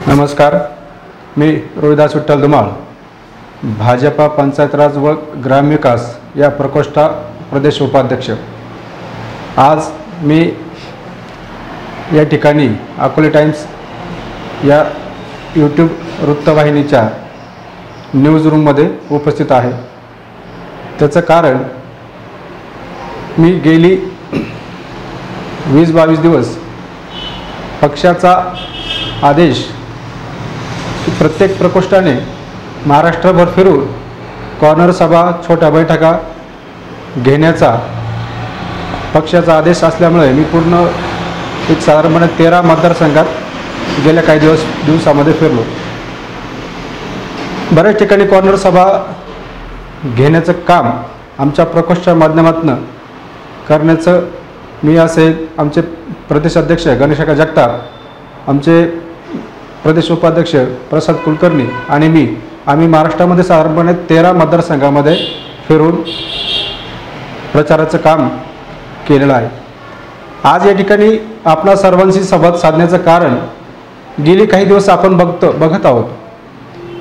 नमस्कार, मी रोहिदास विठ्ठल धुमाळ, भाजपा पंचायत राज व ग्रामविकास या प्रकोष्ठा प्रदेश उपाध्यक्ष। आज मी या ठिकाणी अकोले टाइम्स या यूट्यूब वृत्तवाहिनीच्या न्यूज रूममध्ये उपस्थित आहे। त्याचं कारण मी गेली 20-22 दिवस पक्षाचा आदेश प्रत्येक प्रकोष्ठाने महाराष्ट्रभर फिरून कॉर्नर सभा, छोट्या बैठका घेण्याचा पक्षाचा आदेश असल्यामुळे मी पूर्ण एक साधारणपणे 13 मतदारसंघात गेल्या काही दिवसामध्ये फिरलो। बऱ्याच ठिकाणी कॉर्नर सभा घेण्याचं काम आमच्या प्रकोष्ठाच्या माध्यमातून करण्याचं मी असे आमचे प्रदेश अध्यक्ष गणेश जगताप, आमचे प्रदेश उपाध्यक्ष प्रसाद कुलकर्णी आणि आम्ही महाराष्ट्रामध्ये साधारणपणे 13 मतदारसंघामध्ये फिरून प्रचाराचं काम केलेलं आहे। आज या ठिकाणी आपणा सर्वांशी संवाद साधण्याचं कारण गेली काही दिवस आपण बघत आहोत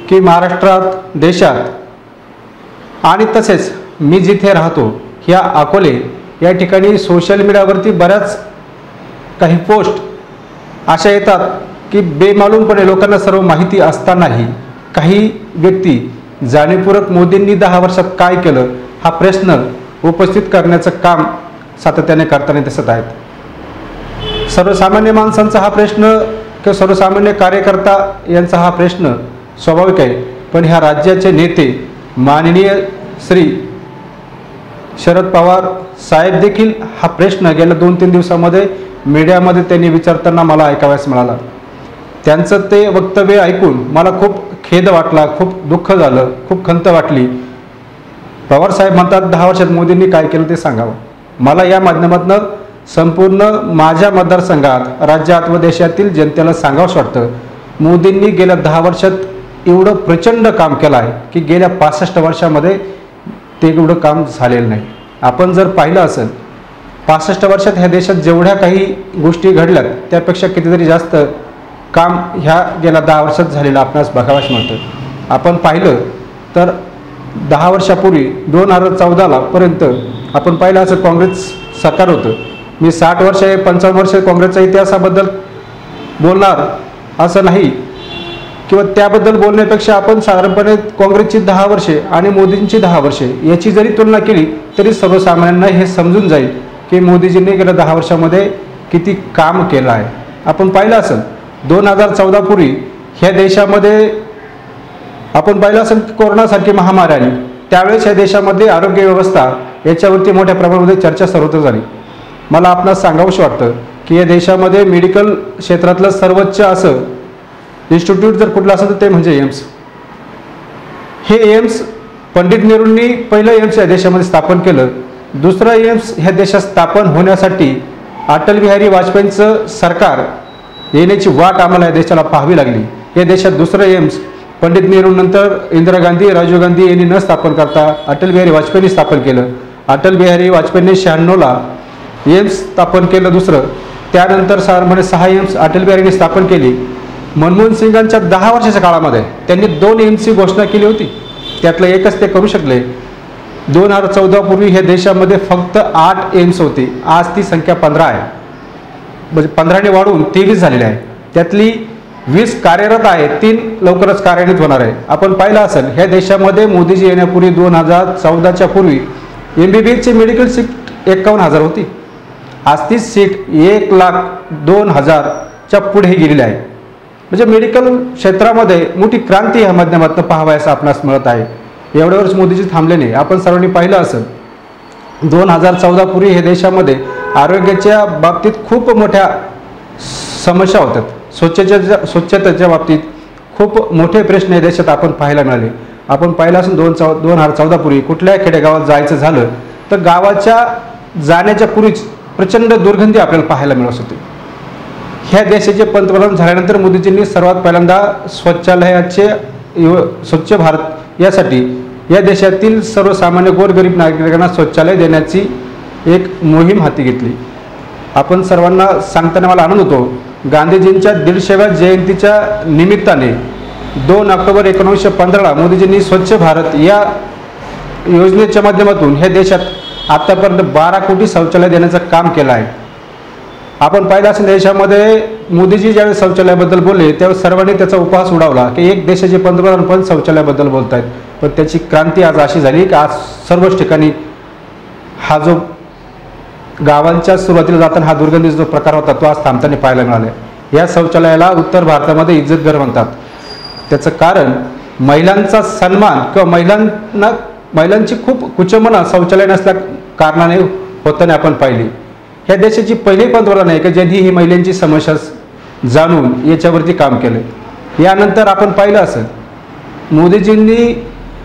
की महाराष्ट्रात, देशात आणि तसेच मी जिथे राहतो ह्या अकोले या ठिकाणी सोशल मीडियावरती बऱ्याच काही पोस्ट अशा येतात की बेमालूमपणे लोकांना सर्व माहिती असतानाही काही व्यक्ती जाणीवपूर्वक मोदींनी 10 वर्षात काय केलं हा प्रश्न उपस्थित करण्याचं काम सातत्याने करताना दिसत आहेत। सर्वसामान्य माणसांचा हा प्रश्न किंवा सर्वसामान्य कार्यकर्ता यांचा हा प्रश्न स्वाभाविक आहे, पण ह्या राज्याचे नेते माननीय श्री शरद पवार साहेब देखील हा प्रश्न गेल्या 2-3 दिवसामध्ये मीडियामध्ये त्यांनी विचारताना मला ऐकावयास मिळाला। त्यांचं ते वक्तव्य ऐकून मला खूप खेद वाटला, खूप दुःख झालं, खूप खंत वाटली। पवार साहेब म्हणतात 10 वर्षात मोदींनी काय केलं ते सांगावं। मला या माध्यमातून संपूर्ण माझ्या मतदारसंघात, राज्यात व देशातील जनतेला सांगावंसं वाटतं, मोदींनी गेल्या 10 वर्षात एवढं प्रचंड काम केलं आहे की गेल्या 65 वर्षामध्ये ते एवढं काम झालेलं नाही। आपण जर पाहिलं असेल 65 वर्षात ह्या देशात जेवढ्या काही गोष्टी घडल्यात त्यापेक्षा कितीतरी जास्त काम ह्या गेल्या 10 वर्षात झालेलं आपणास बघावयास मिळतं। आपण पाहिलं तर 10 वर्षापूर्वी 2014 पर्यंत आपण पाहिलं असं काँग्रेस सरकार होतं। मी 60 वर्ष 55 वर्ष काँग्रेसच्या इतिहासाबद्दल बोलणार असं नाही किंवा त्याबद्दल बोलण्यापेक्षा आपण साधारणपणे काँग्रेसची 10 वर्षे आणि मोदींची 10 वर्षे याची जरी तुलना केली तरी सर्वसामान्यांना हे समजून जाईल की मोदीजींनी गेल्या 10 वर्षामध्ये किती काम केलं आहे। आपण पाहिलं असेल 2014 पूर्वी ह्या देशामध्ये आपण पाहिलं असेल कोरोनासारखी महामारी आली, त्यावेळेस ह्या देशामध्ये आरोग्य व्यवस्था याच्यावरती मोठ्या प्रमाणामध्ये चर्चा सर्वत्र झाली। मला आपणास सांगावंसं वाटतं की या देशामध्ये मेडिकल क्षेत्रातलं सर्वोच्च असं इन्स्टिट्यूट जर कुठलं असेल तर ते म्हणजे एम्स। हे एम्स पंडित नेहरूंनी पहिलं एम्स या देशामध्ये स्थापन केलं। दुसरं एम्स ह्या देशात स्थापन होण्यासाठी अटल बिहारी वाजपेयींचं सरकार येण्याची वाट आम्हाला या देशाला पाहावी लागली। या देशात दुसरं एम्स पंडित नेहरूंनंतर इंदिरा गांधी, राजीव गांधी यांनी न स्थापन करता अटल बिहारी वाजपेयींनी स्थापन केलं। अटल बिहारी वाजपेयींनी 96ला एम्स स्थापन केलं दुसरं। त्यानंतर साधारणपणे 6 एम्स अटल बिहारींनी स्थापन केली। मनमोहन सिंगांच्या 10 वर्षाच्या काळामध्ये त्यांनी 2 एम्सची घोषणा केली होती, त्यातलं एकच ते करू शकले। 2014 पूर्वी ह्या देशामध्ये फक्त 8 एम्स होते, आज ती संख्या 15 आहे, म्हणजे 15ने वाढून 23 झालेली आहे। त्यातली 20 कार्यरत आहे, 3 लवकरच कार्यान्वित होणार आहे। आपण पाहिलं असेल ह्या देशामध्ये मोदीजी येण्यापूर्वी 2014च्या पूर्वी MBBSची मेडिकल सीट 51,000 होती, आज ती सीट 1,02,000च्या पुढे गेलेली आहे। म्हणजे मेडिकल क्षेत्रामध्ये मोठी क्रांती ह्या माध्यमातून पाहावयास आपणास मिळत आहे। एवढ्या वर्ष मोदीजी थांबले नाही। आपण सर्वांनी पाहिलं असेल 2014 पूर्वी हे देशामध्ये आरोग्याच्या बाबतीत खूप मोठ्या समस्या होत्या, स्वच्छतेच्या बाबतीत खूप मोठे प्रश्न या देशात आपण पाहायला मिळाले। आपण पाहिलं असेल 2014 पूर्वी कुठल्या खेडेगावात जायचं झालं तर गावाच्या जाण्याच्या पूर्वीच प्रचंड दुर्गंधी आपल्याला पाहायला मिळत होती। ह्या देशाचे पंतप्रधान झाल्यानंतर मोदीजींनी सर्वात पहिल्यांदा शौचालयाचे स्वच्छ भारत यासाठी या देशातील सर्वसामान्य गोरगरीब नागरिकांना शौचालय देण्याची एक मोहीम हाती घेतली। आपण सर्वांना सांगताना मला आनंद होतो गांधीजींच्या 150व्या जयंतीच्या निमित्ताने 2 ऑक्टोबर 1915ला मोदीजींनी स्वच्छ भारत या योजनेच्या माध्यमातून हे देशात आत्तापर्यंत 12 कोटी शौचालय देण्याचं काम केलं आहे. आपण पाहिलं असेल देशामध्ये मोदीजी ज्यावेळेस शौचालयाबद्दल बोलले त्यावेळेस सर्वांनी त्याचा उपहास उडवला की एक देशाचे पंतप्रधान पण शौचालयाबद्दल बोलत आहेत. पण त्याची क्रांती आज अशी झाली की आज सर्वच ठिकाणी हा जो गावांच्या सुरुवातीला जाताना हा दुर्गंधीचा जो प्रकार होता तो आज थांबताना पाहायला मिळाला. या शौचालयाला उत्तर भारतामध्ये इज्जतघर म्हणतात. त्याचं कारण महिलांचा सन्मान किंवा महिलांची खूप कुचंबना शौचालय नसल्या कारणाने होताना आपण पाहिली. ह्या देशाची पहिली पंतप्रधान आहे की ज्यांनी ही महिलांची समस्या जाणून याच्यावरती काम केलं. यानंतर आपण पाहिलं असेल मोदीजींनी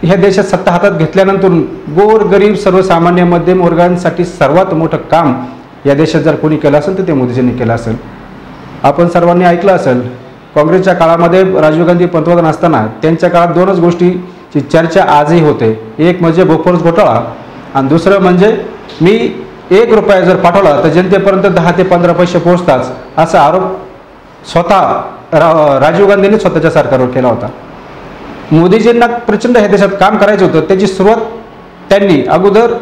ह्या देशात सत्ता हातात घेतल्यानंतर गोरगरीब सर्वसामान्य मध्यम वर्गांसाठी सर्वात मोठं काम या देशात जर कोणी केलं असेल तर ते मोदीजींनी केलं असेल. आपण सर्वांनी ऐकलं असेल काँग्रेसच्या काळामध्ये राजीव गांधी पंतप्रधान असताना त्यांच्या काळात 2च गोष्टीची चर्चा आजही होते. एक म्हणजे बोफोर्स घोटाळा आणि दुसरं म्हणजे मी 1 रुपया जर पाठवला तर जनतेपर्यंत 10 ते 15 पैसे पोहोचताच असा आरोप स्वतः राजीव गांधींनी स्वतःच्या सरकारवर केला होता. मोदीजींना प्रचंड ह्या देशात काम करायचं होतं. त्याची सुरुवात त्यांनी अगोदर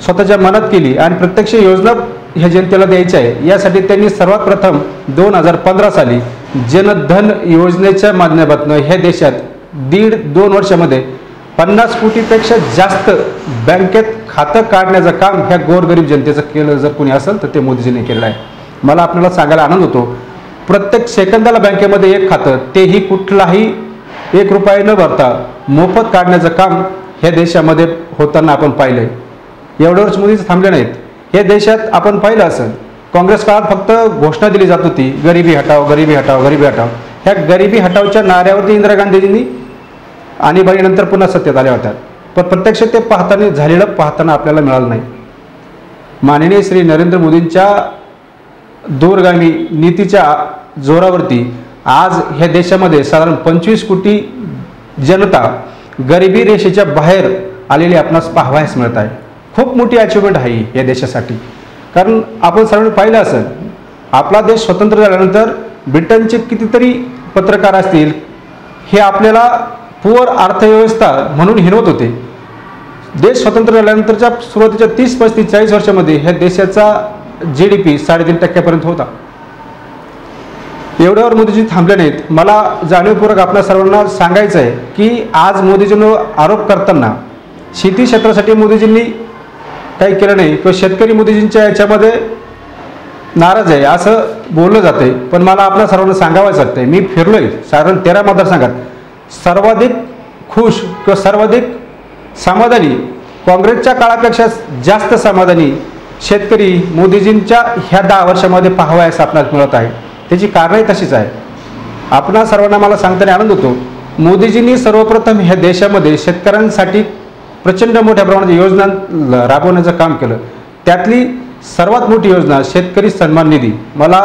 स्वतःच्या मनात केली आणि प्रत्यक्ष योजना ह्या जनतेला द्यायची आहे. यासाठी त्यांनी सर्वात प्रथम 2015 साली जनधन योजनेच्या माध्यमातून ह्या देशात 1.5-2 वर्षामध्ये 50 कोटीपेक्षा जास्त बँकेत खातं काढण्याचं काम ह्या गोरगरीब जनतेचं केलं जर कोणी असेल तर ते मोदीजींनी केलं आहे. मला आपल्याला सांगायला आनंद होतो प्रत्येक सेकंदाला बँकेमध्ये एक खातं तेही कुठलाही 1 रुपया न भरता मोफत काढण्याचं काम ह्या देशामध्ये होताना आपण पाहिलं. एवढ्यावरच मोदीच थांबले नाहीत. हे देशात आपण पाहिलं असेल काँग्रेस काळात फक्त घोषणा दिली जात होती गरिबी हटाव गरिबी हटाव गरिबी हटाव. ह्या गरिबी हटावच्या नाऱ्यावरती इंदिरा गांधीजींनी आणीबाणीनंतर पुन्हा सत्तेत आल्या होत्या. पण प्रत्यक्ष ते पाहताना आपल्याला मिळालं नाही. माननीय श्री नरेंद्र मोदींच्या दूरगामी नीतीच्या जोरावरती आज ह्या देशामध्ये साधारण 25 कोटी जनता गरिबी रेषेच्या बाहेर आलेली आपणास पाहावयास मिळत आहे. खूप मोठी अचिव्हमेंट आहे या देशासाठी. कारण आपण सर्वांनी पाहिलं असेल आपला देश स्वतंत्र झाल्यानंतर ब्रिटनचे कितीतरी पत्रकार असतील हे आपल्याला पुअर अर्थव्यवस्था म्हणून हिणवत होते. देश स्वतंत्र झाल्यानंतरच्या सुरुवातीच्या 30-35-40 वर्षामध्ये ह्या देशाचा GDP 3.5% होता. एवढ्यावर मोदीजी थांबले नाहीत. मला जाणीवपूर्वक आपल्या सर्वांना सांगायचं आहे की आज मोदीजींवर आरोप करताना शेती क्षेत्रासाठी मोदीजींनी काही केलं नाही किंवा शेतकरी मोदीजींच्या याच्यामध्ये नाराज आहे असं बोललं जाते. पण मला आपल्या सर्वांना सांगावंच लागतंय मी फिरलोय साधारण 13 मतदारसंघात. सर्वाधिक खुश किंवा सर्वाधिक समाधानी काँग्रेसच्या काळापेक्षा जास्त समाधानी शेतकरी मोदीजींच्या ह्या 10 वर्षामध्ये पाहावयास आपल्याला मिळत आहे. त्याची कारणही तशीच आहे. आपणा सर्वांना मला सांगताना आनंद होतो मोदीजींनी सर्वप्रथम ह्या देशामध्ये शेतकऱ्यांसाठी प्रचंड मोठ्या प्रमाणात योजना राबवण्याचं काम केलं. त्यातली सर्वात मोठी योजना शेतकरी सन्मान निधी. मला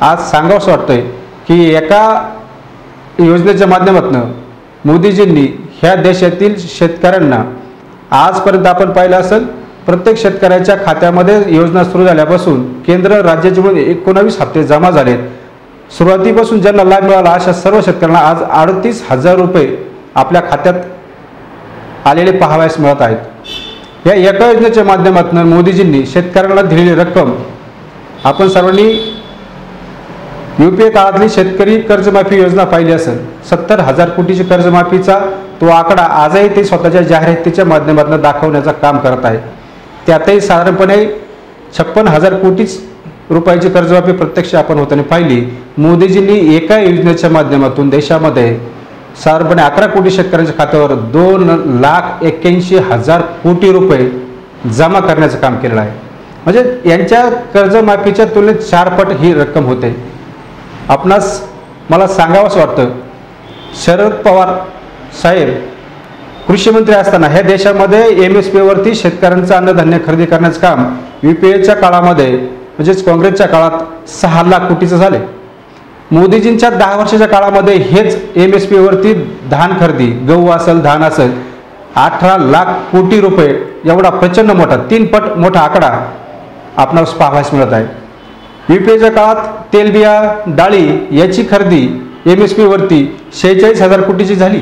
आज सांगावंसं वाटतंय की एका योजनेच्या माध्यमातून मोदीजींनी ह्या देशातील शेतकऱ्यांना आजपर्यंत आपण पाहिलं असेल प्रत्येक शेतकऱ्याच्या खात्यामध्ये योजना सुरू झाल्यापासून केंद्र राज्याचे मिळून 19 हप्ते जमा झालेत. सुरुवातीपासून ज्यांना लाभ मिळाला अशा सर्व शेतकऱ्यांना आज 38,000 रुपये आपल्या खात्यात आलेले पाहावयास मिळत आहेत. या एका योजनेच्या माध्यमातून मोदीजींनी शेतकऱ्यांना दिलेली रक्कम आपण सर्वांनी UPA काळातली शेतकरी कर्जमाफी योजना पाहिली असेल. 70,000 कोटीची कर्जमाफीचा तो आकडा आजही ते स्वतःच्या जाहिरातीच्या माध्यमातून दाखवण्याचं काम करत आहे. त्यातही साधारणपणे 56,000 कोटी रुपयाची कर्जमाफी प्रत्यक्ष आपण होताना पाहिली. मोदीजींनी एका योजनेच्या माध्यमातून देशामध्ये साधारणपणे 11 कोटी शेतकऱ्यांच्या खात्यावर 2,81,000 कोटी रुपये जमा करण्याचं काम केलेलं आहे. म्हणजे यांच्या कर्जमाफीच्या तुलनेत 4 पट ही रक्कम होते. आपणास मला सांगावंसं वाटतं शरद पवार साहेब कृषी मंत्री असताना ह्या देशामध्ये MSPवरती शेतकऱ्यांचं अन्नधान्य खरेदी करण्याचं काम UPAच्या काळामध्ये म्हणजेच काँग्रेसच्या काळात 6 लाख कोटीचं झाले. मोदीजींच्या 10 वर्षाच्या काळामध्ये हेच MSPवरती धान खरेदी गहू असेल धान असेल 18 लाख कोटी रुपये एवढा प्रचंड मोठा 3 पट मोठा आकडा आपणास पाहावयास मिळत आहे. UPAच्या काळात तेलबिया डाळी याची खरेदी MSP वरती 46,000 कोटीची झाली.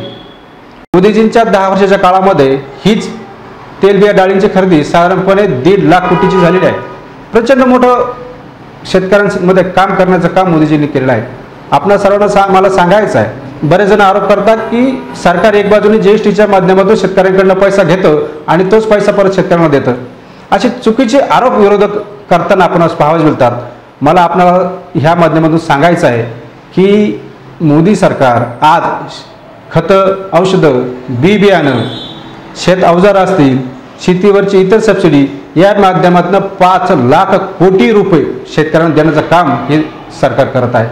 मोदीजींच्या 10 वर्षाच्या काळामध्ये हीच तेलबिया डाळींची खरेदी साधारणपणे 1.5 लाख कोटीची झालेली आहे. प्रचंड मोठं शेतकऱ्यांमध्ये काम करण्याचं काम मोदीजींनी केलेलं आहे. आपणा सर्वांना मला सांगायचं आहे, बरेच जण आरोप करतात की सरकार एक बाजूने GSTच्या माध्यमातून शेतकऱ्यांकडून पैसा घेतं आणि तोच पैसा परत शेतकऱ्यांना देतं. असे चुकीचे आरोप विरोधक करताना आपण पाहावयास मिळतात. मला आपल्याला ह्या माध्यमातून सांगायचं आहे की मोदी सरकार आज खतं, औषधं, बी बियाणं, शेत अवजार असतील, शेतीवरची इतर सबसिडी या माध्यमातून 5 लाख कोटी रुपये शेतकऱ्यांना देण्याचं काम हे सरकार करत आहे.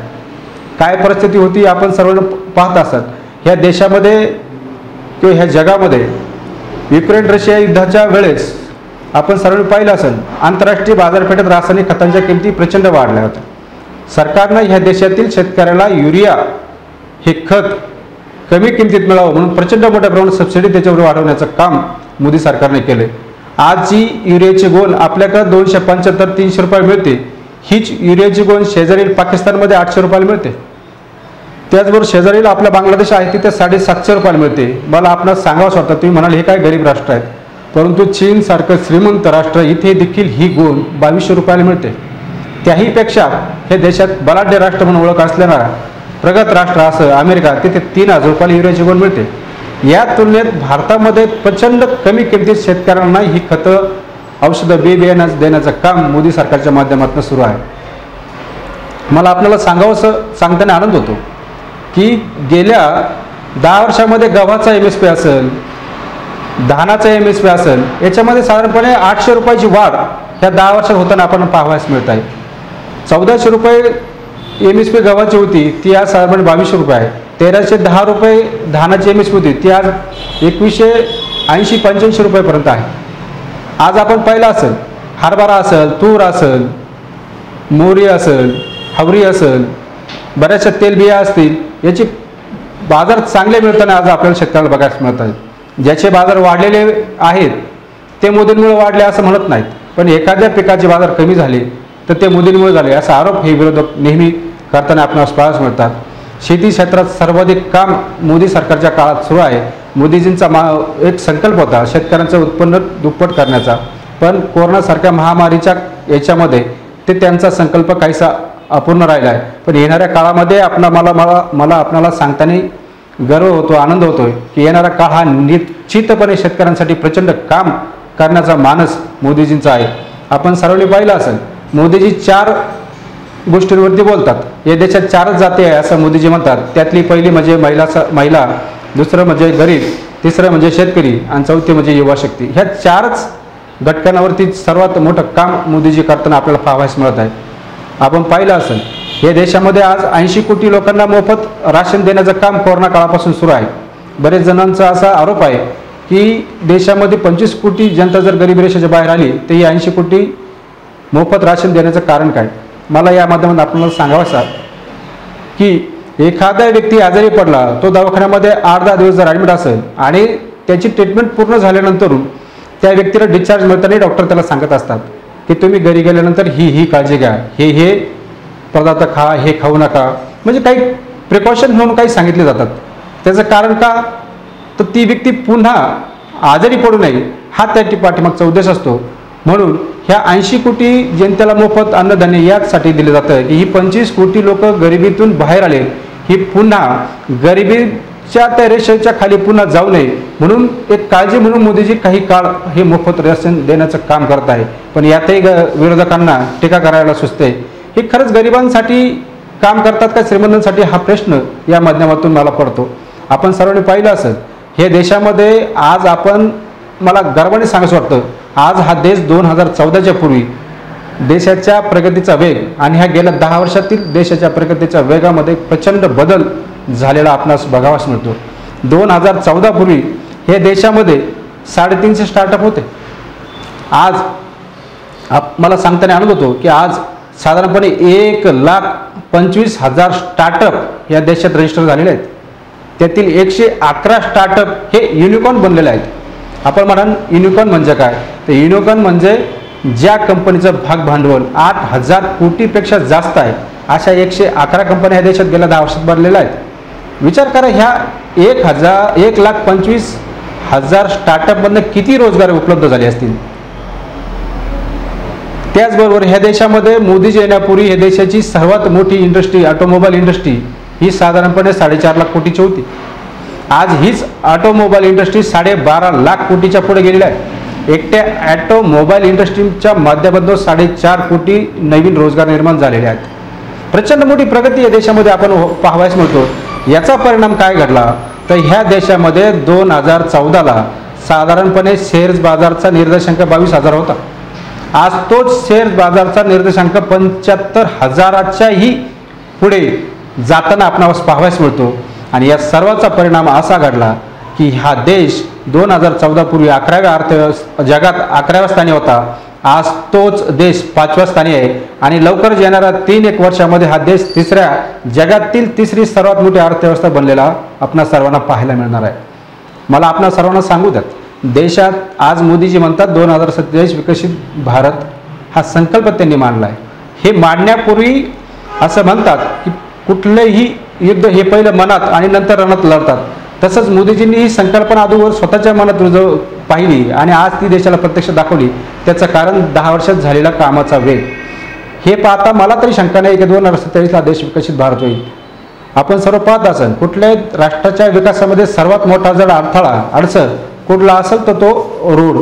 काय परिस्थिती होती आपण सर्वांना पाहत असतात. ह्या देशामध्ये किंवा ह्या जगामध्ये युक्रेन रशिया युद्धाच्या वेळेस आपण सर्वांनी पाहिलं असेल, आंतरराष्ट्रीय बाजारपेठेत रासायनिक खतांच्या किमती प्रचंड वाढल्या होत्या. सरकारनं ह्या देशातील शेतकऱ्याला युरिया हे खत कमी किमतीत मिळावं म्हणून प्रचंड मोठ्या प्रमाणात सबसिडी त्याच्यावर वाढवण्याचं काम मोदी सरकारने केले. आज जी युरियाची गोण आपल्याकडे 275-300 रुपये मिळते, हीच युरियाची गोण शेजारील पाकिस्तानमध्ये 800 रुपयाला मिळते. त्याचबरोबर शेजारील आपला बांगलादेश आहे तिथे 750 रुपयाला मिळते. मला आपणास सांगावंच वाटतं, तुम्ही म्हणाल हे काय गरीब राष्ट्र आहेत, परंतु चीनसारखं श्रीमंत राष्ट्र इथे देखील ही गोण 2200 रुपयाला मिळते. त्याहीपेक्षा हे देशात बलाढ्य राष्ट्र म्हणून ओळख असलेला प्रगत राष्ट्र असं अमेरिका, तिथे 3000 रुपयाला युरियाची गोण मिळते. या तुलनेत भारतामध्ये प्रचंड कमी किमतीत शेतकऱ्यांना ही खतं, औषधं, बी बियाणं देण्याचं काम मोदी सरकारच्या माध्यमातून सुरू आहे. मला आपल्याला सांगताना आनंद होतो की गेल्या 10 वर्षामध्ये गव्हाचा MSP असेल, धानाचा MSP असेल, याच्यामध्ये साधारणपणे 800 रुपयाची वाढ ह्या 10 वर्षात होताना आपण पाहावयास मिळत आहे. 1400 रुपये MSP गव्हाची होती, ती आज साधारणपणे 2200 रुपये आहे. 1310 रुपये धानाची MSP होती, ती आज 2180-85 रुपयेपर्यंत आहे. आज आपण पाहिलं असेल, हरभरा असेल, तूर असेल, मोहरी असेल, हवरी असेल, बऱ्याचशा तेलबिया असतील, याचे बाजार चांगले मिळताना आज आपल्याला शेतकऱ्याला बघायला मिळत आहेत. ज्याचे बाजार वाढलेले आहेत ते मोदींमुळे वाढले असं म्हणत नाहीत, पण एखाद्या पिकाचे बाजार कमी झाले तर ते मोदींमुळे झाले असा आरोप हे विरोधक नेहमी करताना आपल्याला पाहायला मिळतात. शेती क्षेत्रात सर्वाधिक काम मोदी सरकारच्या काळात सुरू आहे. मोदीजींचा एक संकल्प होता शेतकऱ्यांचं उत्पन्न दुप्पट करण्याचा, पण कोरोनासारख्या महामारीच्या याच्यामध्ये ते त्यांचा संकल्प काहीसा अपूर्ण राहिला आहे. पण येणाऱ्या काळामध्ये मला आपल्याला सांगताना गर्व होतो, आनंद होतोय की येणारा काळ हा निश्चितपणे शेतकऱ्यांसाठी प्रचंड काम करण्याचा मानस मोदीजींचा आहे. आपण सर्वांनी पाहिलं असेल, मोदीजी 4 गोष्टींवरती बोलतात. या देशात 4च जाती आहे असं मोदीजी म्हणतात. त्यातली पहिली म्हणजे महिला, दुसरं म्हणजे गरीब, तिसरं म्हणजे शेतकरी आणि चौथी म्हणजे युवा शक्ती. ह्या 4च घटकांवरती सर्वात मोठं काम मोदीजी करताना आपल्याला पाहावयास मिळत आहे. आपण पाहिलं असेल, या देशामध्ये आज 80 कोटी लोकांना मोफत राशन देण्याचं काम कोरोना काळापासून सुरू आहे. बरेच जणांचा असा आरोप आहे की देशामध्ये 25 कोटी जनता जर गरिबी रेषेच्या बाहेर आली तर ही 80 कोटी मोफत राशन देण्याचं कारण काय. मला या माध्यमातून आपल्याला सांगावं की एखादा व्यक्ती आजारी पडला, तो दवाखान्यामध्ये 8-10 दिवस जर ॲडमिट असेल आणि त्याची ट्रीटमेंट पूर्ण झाल्यानंतर त्या व्यक्तीला डिस्चार्ज मिळताना डॉक्टर त्याला सांगत असतात की तुम्ही घरी गेल्यानंतर ही काळजी घ्या, हे पदार्थ खा, हे खाऊ नका, म्हणजे काही प्रिकॉशन म्हणून काही सांगितले जातात. त्याचं कारण का, तर ती व्यक्ती पुन्हा आजारी पडू नये हा त्या पाठीमागचा उद्देश असतो. म्हणून ह्या 80 कोटी जनतेला मोफत अन्नधान्य यासाठी दिलं जातं की ही 25 कोटी लोक गरिबीतून बाहेर आले, ही पुन्हा गरिबीच्या त्या रेषेच्या खाली पुन्हा जाऊ नये म्हणून एक काळजी म्हणून मोदीजी काही काळ हे मोफत राशन देण्याचं काम करत आहे. पण यातही विरोधकांना टीका करायला सुचते. हे खरंच गरिबांसाठी काम करतात का श्रीमंतांसाठी हा प्रश्न या माध्यमातून मला पडतो. आपण सर्वांनी पाहिलं असेल, हे देशामध्ये आज मला गर्वाने सांगायचं वाटतं, आज हा देश 2014च्या पूर्वी देशाच्या प्रगतीचा वेग आणि ह्या गेल्या 10 वर्षातील देशाच्या प्रगतीच्या वेगामध्ये प्रचंड बदल झालेला आपणास बघावास मिळतो. 2014 पूर्वी हे देशामध्ये 350 स्टार्टअप होते. आज मला सांगताना आनंद होतो की आज साधारणपणे 1,25,000 स्टार्टअप या देशात रजिस्टर झालेले आहेत. त्यातील 111 स्टार्टअप हे युनिकॉर्न बनलेले आहेत. आपण म्हणाल युनिकॉर्न म्हणजे काय, तर युनिकॉर्न म्हणजे ज्या कंपनीचं भाग भांडवल 8,000 कोटीपेक्षा जास्त आहे अशा 111 कंपन्या या देशात गेल्या 10 वर्षात बनलेल्या आहेत। विचार करा, ह्या 1,25,000 स्टार्टअपमधनं किती रोजगार उपलब्ध झाले असतील। त्याचबरोबर ह्या देशामध्ये मोदीजी येण्यापूर्वी ह्या देशाची सर्वात मोठी इंडस्ट्री ऑटोमोबाईल इंडस्ट्री ही साधारणपणे 4.5 लाख कोटीची होती। आज हीच ऑटोमोबाईल इंडस्ट्री 12.5 लाख कोटीच्या पुढे गेलेली आहे। एकट्या ऑटोमोबाईल इंडस्ट्रीच्या माध्यमातून 4.5 कोटी नवीन रोजगार निर्माण झालेले आहेत। प्रचंड मोठी प्रगती या देशामध्ये आपण पाहावयास मिळतो। याचा परिणाम काय घडला तर ह्या देशामध्ये 2014ला साधारणपणे शेअर्स बाजारचा निर्देशांक 22,000 होता। आज तोच शेअर्स बाजारचा निर्देशांक 75,000च्याही पुढे जाताना आपणास पाहावयास मिळतो। आणि या सर्वाचा परिणाम असा घडला की हा देश 2014 पूर्वी जगात 11व्या स्थानी होता। आज तोच देश 5व्या स्थानी आहे आणि लवकरच येणाऱ्या 3-1 वर्षामध्ये हा देश जगातील तिसरी सर्वात मोठी अर्थव्यवस्था बनलेला आपणा सर्वांना पाहायला मिळणार आहे। मला आपणा सर्वांना सांगू द्यात, देशात आज मोदीजी म्हणतात 2047 विकसित भारत हा संकल्प त्यांनी मांडला आहे। हे मांडण्यापूर्वी असं म्हणतात की कुठलेही युद्ध हे पहिलं मनात आणि नंतर रणात लढतात। तसंच मोदीजींनी ही संकल्पना अगोदर स्वतःच्या मनात पाहिली आणि आज ती देशाला प्रत्यक्ष दाखवली। त्याचं कारण 10 वर्षात झालेला कामाचा वेग। हे पाहता मला तरी शंका नाही की 2047ला देश विकसित भारत होईल। आपण सर्व पाहत असाल, कुठल्याही राष्ट्राच्या विकासामध्ये सर्वात मोठा जर अडसर कुठला असेल तर तो रोड।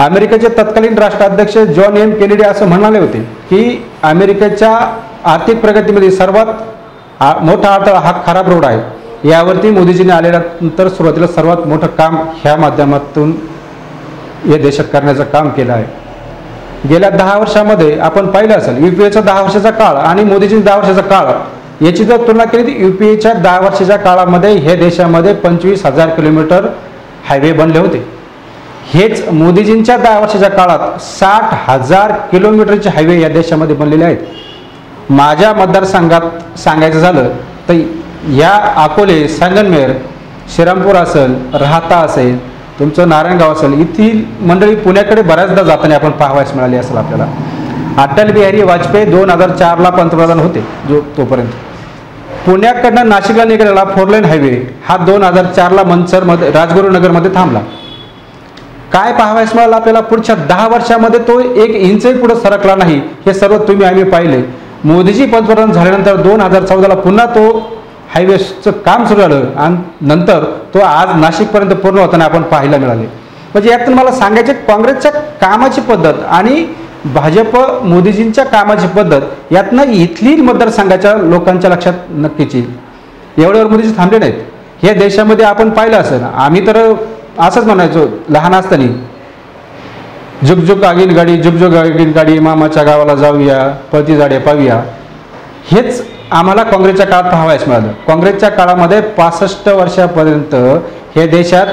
अमेरिकेचे तत्कालीन राष्ट्राध्यक्ष जॉन एम केनेडी असं म्हणाले होते की अमेरिकेच्या आर्थिक प्रगतीमध्ये सर्वात मोठा अडथळा हा खराब रोड आहे। यावरती मोदीजींनी आल्यानंतर सुरुवातीला सर्वात मोठं काम ह्या माध्यमातून या देशात करण्याचं काम केलं आहे। गेल्या 10 वर्षामध्ये आपण पाहिलं असेल, यूपीएचा 10 वर्षाचा काळ आणि मोदीजींचा 10 वर्षाचा काळ याची जर तुलना केली तर यूपीएच्या 10 वर्षाच्या काळामध्ये हे देशामध्ये 25,000 किलोमीटर हायवे बनले होते। हेच मोदीजींच्या 10 वर्षाच्या काळात 60,000 किलोमीटरचे हायवे या देशामध्ये बनलेले आहेत। माझ्या मतदारसंघात सांगायचं झालं तर या अकोले, संगमनेर, श्रीरामपूर असेल, राहता असेल, तुमचं नारायणगाव असेल, इथली मंडळी पुण्याकडे बऱ्याचदा जाताना आपण पाहावयास मिळाली असेल आपल्याला। अटल बिहारी वाजपेयी 2004ला पंतप्रधान होते तोपर्यंत पुण्याकडनं नाशिकला निघालेला 4 लेन हायवे हा 2004ला मनसरमध्ये राजगुरुनगरमध्ये थांबला। काय पाहावयास मिळालं आपल्याला, पुढच्या 10 वर्षामध्ये तो 1 इंचही पुढे सरकला नाही। हे सर्व तुम्ही आम्ही पाहिले। मोदीजी पंतप्रधान झाल्यानंतर 2014ला पुन्हा तो हायवेचं काम सुरू झालं आणि नंतर तो आज नाशिकपर्यंत पूर्ण होताना आपण पाहायला मिळाले। म्हणजे यातून मला सांगायचे काँग्रेसच्या कामाची पद्धत आणि भाजप मोदीजींच्या कामाची पद्धत यातनं इथली मतदारसंघाच्या लोकांच्या लक्षात नक्कीच येईल। एवढ्यावर मोदीजी थांबले नाहीत। हे देशामध्ये आपण पाहिलं असेल, आम्ही तर असंच म्हणायचो लहान असताना, जुगजुग आगीन गाडी, जुगजुग आगीन गाडी, मामाच्या गावाला जाऊया, पळती झाडे पाहूया। हेच आम्हाला काँग्रेसच्या काळात पाहावयास मिळालं। काँग्रेसच्या काळामध्ये 65 वर्षापर्यंत हे देशात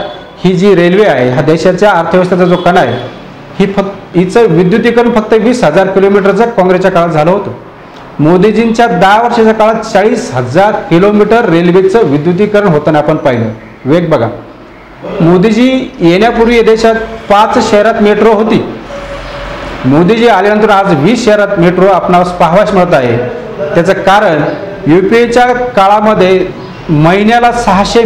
ही जी रेल्वे आहे, हा देशाच्या अर्थव्यवस्थेचा जो कणा आहे, हिचं विद्युतीकरण फक्त 20,000 किलोमीटरचं काँग्रेसच्या काळात झालं होतं। मोदीजींच्या 10 वर्षाच्या काळात 40,000 किलोमीटर रेल्वेचं विद्युतीकरण होताना आपण पाहिलं। वेग बघा, मोदीजी येण्यापूर्वी देशात 5 शहरात मेट्रो होती। मोदीजी आल्यानंतर आज 20 शहरात मेट्रो आपणास पाहावयास मिळत आहे। त्याचं कारण यूपीएच्या काळामध्ये महिन्याला 600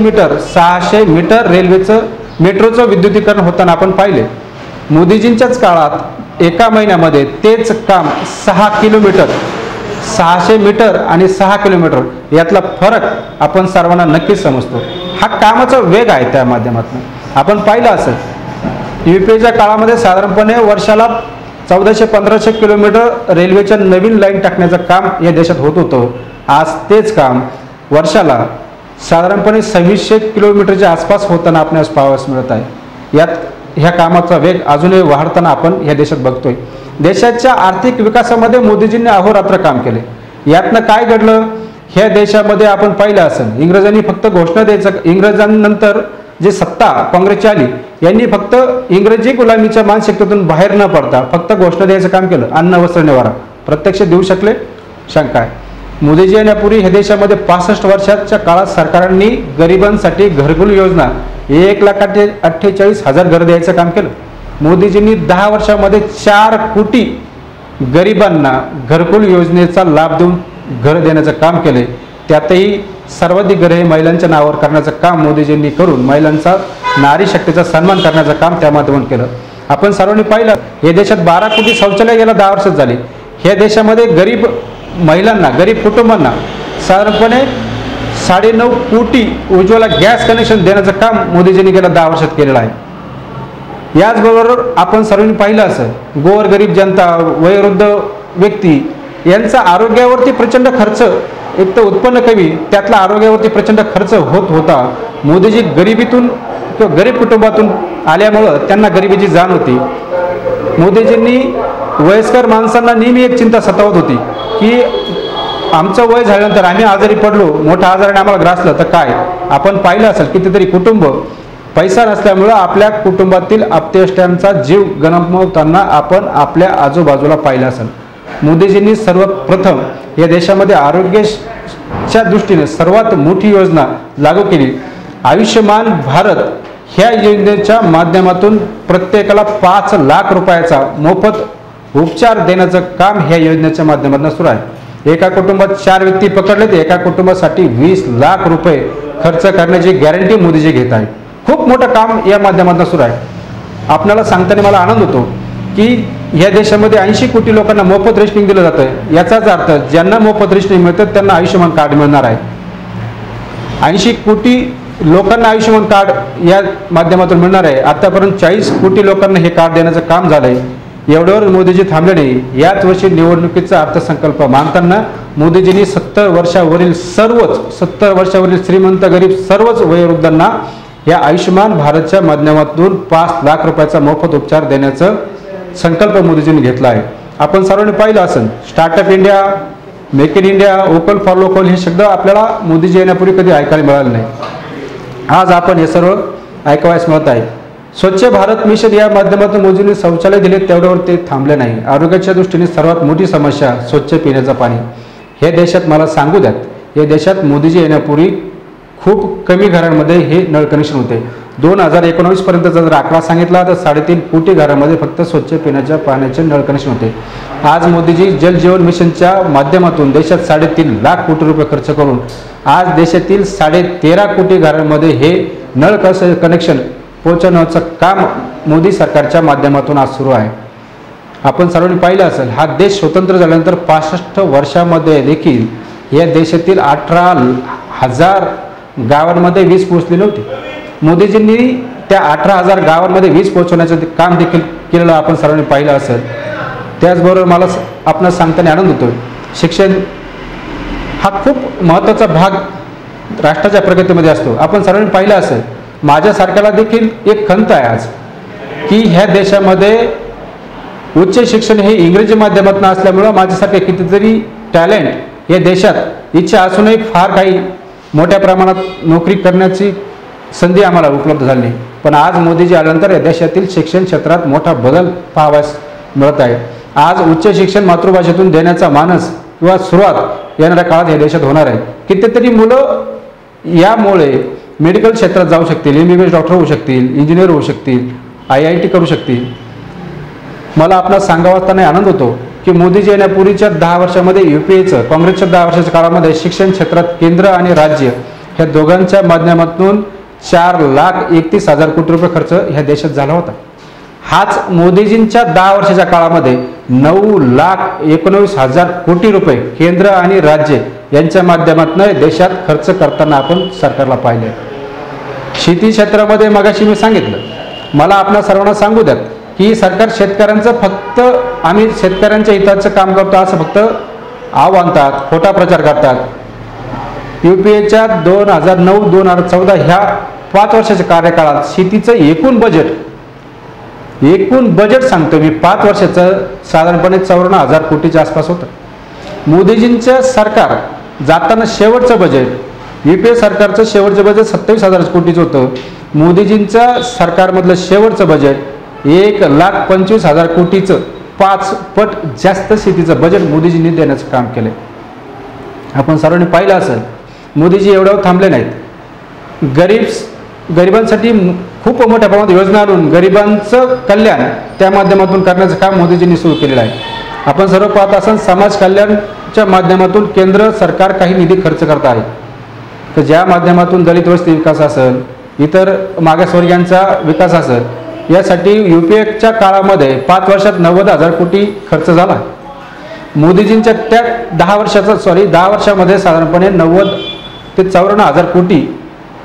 मीटर रेल्वेचं मेट्रोचं विद्युतीकरण होताना आपण पाहिले। मोदीजींच्याच काळात एका महिन्यामध्ये तेच काम 6 किलोमीटर, 600 मीटर आणि 6 किलोमीटर यातला फरक आपण सर्वांना नक्कीच समजतो। हा कामाचा वेग आहे। त्या माध्यमातून आपण पाहिलं असेल यूपीएच्या काळामध्ये साधारणपणे वर्षाला 1400-1500 किलोमीटर रेल्वेच्या नवीन लाईन टाकण्याचं काम या देशात होत होतं। आज तेच काम वर्षाला साधारणपणे 2600 किलोमीटरच्या आसपास होताना आपल्यास पाहावयास मिळत आहे। यात ह्या कामाचा वेग अजूनही वाढताना आपण या देशात बघतोय। देशाच्या आर्थिक विकासामध्ये मोदीजींनी अहोरात्र काम केले। यातनं काय घडलं, ह्या देशामध्ये आपण पाहिलं असेल, इंग्रजांनी फक्त घोषणा द्यायचं, इंग्रजांनंतर जे सत्ता काँग्रेसची आली यांनी फक्त इंग्रजी गुलामीच्या मानसिकतेतून बाहेर न पडता फक्त घोषणा द्यायचं काम केलं। अन्न, वस्त्र, निवारा प्रत्यक्ष देऊ शकले? शंका आहे। मोदीजी यांच्यापूर्वी ह्या देशामध्ये 65 वर्षाच्या काळात सरकारने गरिबांसाठी घरकुल योजना 1,48,000 घर द्यायचं काम केलं। मोदीजींनी 10 वर्षामध्ये 4 कोटी गरिबांना घरकुल योजनेचा लाभ देऊन घर देण्याचं काम केले. त्यातही सर्वाधिक घरे हे महिलांच्या नावावर करण्याचं काम मोदीजींनी करून महिलांचा नारी शक्तीचा सन्मान करण्याचं काम त्या माध्यमातून केलं. आपण सर्वांनी पाहिलं या देशात 12 कोटी शौचालय गेल्या 10 वर्षात झाले. ह्या देशामध्ये गरीब महिलांना गरीब कुटुंबांना साधारणपणे 9.5 कोटी उज्ज्वला गॅस कनेक्शन देण्याचं काम मोदीजींनी गेल्या 10 वर्षात केलेलं आहे. याचबरोबर आपण सर्वांनी पाहिलं असं गोरगरीब जनता वयोवृद्ध व्यक्ती यांचा आरोग्यावरती प्रचंड खर्च, एक तर उत्पन्न कमी त्यातला आरोग्यावरती प्रचंड खर्च होत होता. मोदीजी गरिबीतून किंवा गरीब कुटुंबातून आल्यामुळं त्यांना गरिबीची जाण होती. मोदीजींनी वयस्कर माणसांना नेहमी एक चिंता सतावत होती की आमचं वय झाल्यानंतर आम्ही आजारी पडलो, मोठ्या आजाराने आम्हाला ग्रासलं तर काय. आपण पाहिलं असेल कितीतरी कुटुंब पैसा नसल्यामुळं आपल्या कुटुंबातील आप्तेष्टांचा जीव गमावताना आपण आपल्या आजूबाजूला पाहिलं असेल. मोदीजींनी सर्वप्रथम या देशामध्ये आरोग्याच्या दृष्टीने सर्वात मोठी योजना लागू केली. आयुष्यमान भारत ह्या योजनेच्या माध्यमातून प्रत्येकाला 5 लाख रुपयाचा मोफत उपचार देण्याचं काम ह्या योजनेच्या माध्यमातून सुरू आहे. एका कुटुंबात 4 व्यक्ती पकडले तर एका कुटुंबासाठी 20 लाख रुपये खर्च करण्याची गॅरंटी मोदीजी घेत आहे. खूप मोठं काम या माध्यमातून सुरू आहे. आपल्याला सांगताना मला आनंद होतो की या देशामध्ये 80 कोटी लोकांना मोफत रेशनिंग दिलं जातं. याचाच अर्थ ज्यांना मोफत रेशनिंग मिळतं त्यांना आयुष्यमान कार्ड मिळणार आहे. 80 कोटी लोकांना आयुष्यमान कार्ड या माध्यमातून मिळणार आहे. आतापर्यंत 40 कोटी लोकांना हे कार्ड देण्याचं काम झालंय. एवढ्यावर मोदीजी थांबले नाही. याच वर्षी निवडणुकीचा अर्थसंकल्प मांडताना मोदीजींनी 70 वर्षावरील श्रीमंत गरीब सर्वच वयोवृद्धांना या आयुष्यमान भारतच्या माध्यमातून 5 लाख रुपयाचा मोफत उपचार देण्याचा संकल्प मोदीजींनी घेतला आहे. आपण सर्वांनी पाहिलं असेल startup India, make in India, vocal for local हे शब्द आपल्याला मोदीजी येण्यापूर्वी कधी ऐकायला मिळाले नाही. आज आपण हे सर्व ऐकावयास मिळत आहे. स्वच्छ भारत मिशन या माध्यमातून मोदींनी शौचालय दिले, तेवढ्यावर ते थांबले नाही. आरोग्याच्या दृष्टीने सर्वात मोठी समस्या स्वच्छ पिण्याचं पाणी. हे देशात मला सांगू द्यात, या देशात मोदीजी येण्यापूर्वी खूप कमी घरांमध्ये हे नळ कनेक्शन होते. 2019 पर्यंतचा जर आकडा सांगितला तर 3.5 कोटी घरामध्ये फक्त स्वच्छ पिण्याच्या पाण्याचे नळ कनेक्शन होते. आज मोदीजी जल जीवन मिशनच्या माध्यमातून देशात 3.5 लाख कोटी रुपये खर्च करून आज देशातील 13.5 कोटी घरांमध्ये हे नळ कनेक्शन पोहोचवण्याचं काम मोदी सरकारच्या माध्यमातून आज सुरू आहे. आपण सर्वांनी पाहिलं असेल हा देश स्वतंत्र झाल्यानंतर 65 वर्षामध्ये देखील या देशातील 18,000 गावांमध्ये वीज पोहोचली नव्हती. मोदीजींनी त्या 18,000 गावांमध्ये वीज पोहोचवण्याचं काम देखील केलेलं आपण सर्वांनी पाहिलं असेल. त्याचबरोबर मला आपणास सांगताना आनंद होतो शिक्षण हा खूप महत्त्वाचा भाग राष्ट्राच्या प्रगतीमध्ये असतो. आपण सर्वांनी पाहिलं असेल माझ्यासारख्याला देखील एक खंत आहे आज की ह्या देशामध्ये उच्च शिक्षण हे इंग्रजी माध्यमातून असल्यामुळं माझ्यासारखे कितीतरी टॅलेंट या देशात इच्छा असूनही फार काही मोठ्या प्रमाणात नोकरी करण्याची संधी आम्हाला उपलब्ध झाली नाही. पण आज मोदीजी आल्यानंतर या देशातील शिक्षण क्षेत्रात मोठा बदल पाहावयास मिळत आहे. आज उच्च शिक्षण मातृभाषेतून देण्याचा मानस किंवा सुरुवात येणाऱ्या काळात या देशात होणार आहे. कितीतरी मुलं यामुळे मेडिकल क्षेत्रात जाऊ शकतील, MBBS डॉक्टर होऊ शकतील, इंजिनियर होऊ शकतील, IIT करू शकतील. मला आपणास सांगावा असताना आनंद होतो की मोदीजी येण्यापूर्वीच्या 10 वर्षामध्ये UPAचं काँग्रेसच्या 10 वर्षाच्या काळामध्ये शिक्षण क्षेत्रात केंद्र आणि राज्य ह्या दोघांच्या माध्यमातून 4,31,000 कोटी रुपये खर्च ह्या देशात झाला होता. हाच मोदीजींच्या 10 वर्षाच्या काळामध्ये 9,19,000 कोटी रुपये केंद्र आणि राज्य यांच्या माध्यमातून देशात खर्च करताना आपण सरकारला पाहिले. शेती क्षेत्रामध्ये मगाशी मी सांगितलं, मला आपल्या सर्वांना सांगू द्यात की सरकार शेतकऱ्यांचं फक्त आम्ही शेतकऱ्यांच्या हिताचं काम करतो असं फक्त आणतात, खोटा प्रचार करतात. UPAच्या 2009-2014 ह्या 5 वर्षाच्या कार्यकाळात शेतीचं एकूण बजेट सांगतो मी 5 वर्षाचं साधारणपणे 54,000 कोटीच्या आसपास होतं. मोदीजींचं सरकार जाताना शेवटचं बजेट UPA सरकारचं शेवटचं बजेट 27,000 कोटीचं होतं. मोदीजींचं सरकारमधलं शेवटचं बजेट 1,25,000 कोटीचं 5 पट जास्त शेतीचं बजेट मोदीजींनी देण्याचं काम केलं. आपण सर्वांनी पाहिलं असेल मोदीजी एवढ्यावर थांबले नाहीत. गरिबांसाठी खूप मोठ्या प्रमाणात योजना आणून गरिबांचं कल्याण त्या माध्यमातून करण्याचं काम मोदीजींनी सुरू केलेलं आहे. आपण सर्व पाहत असाल समाज कल्याणच्या माध्यमातून केंद्र सरकार काही निधी खर्च करत आहे. तर ज्या माध्यमातून दलित वस्ती विकास असेल, इतर मागासवर्गीयांचा विकास असेल, यासाठी UPAच्या काळामध्ये 5 वर्षात 90,000 कोटी खर्च झाला. मोदीजींच्या त्या 10 वर्षामध्ये साधारणपणे 90 ते 54,000 कोटी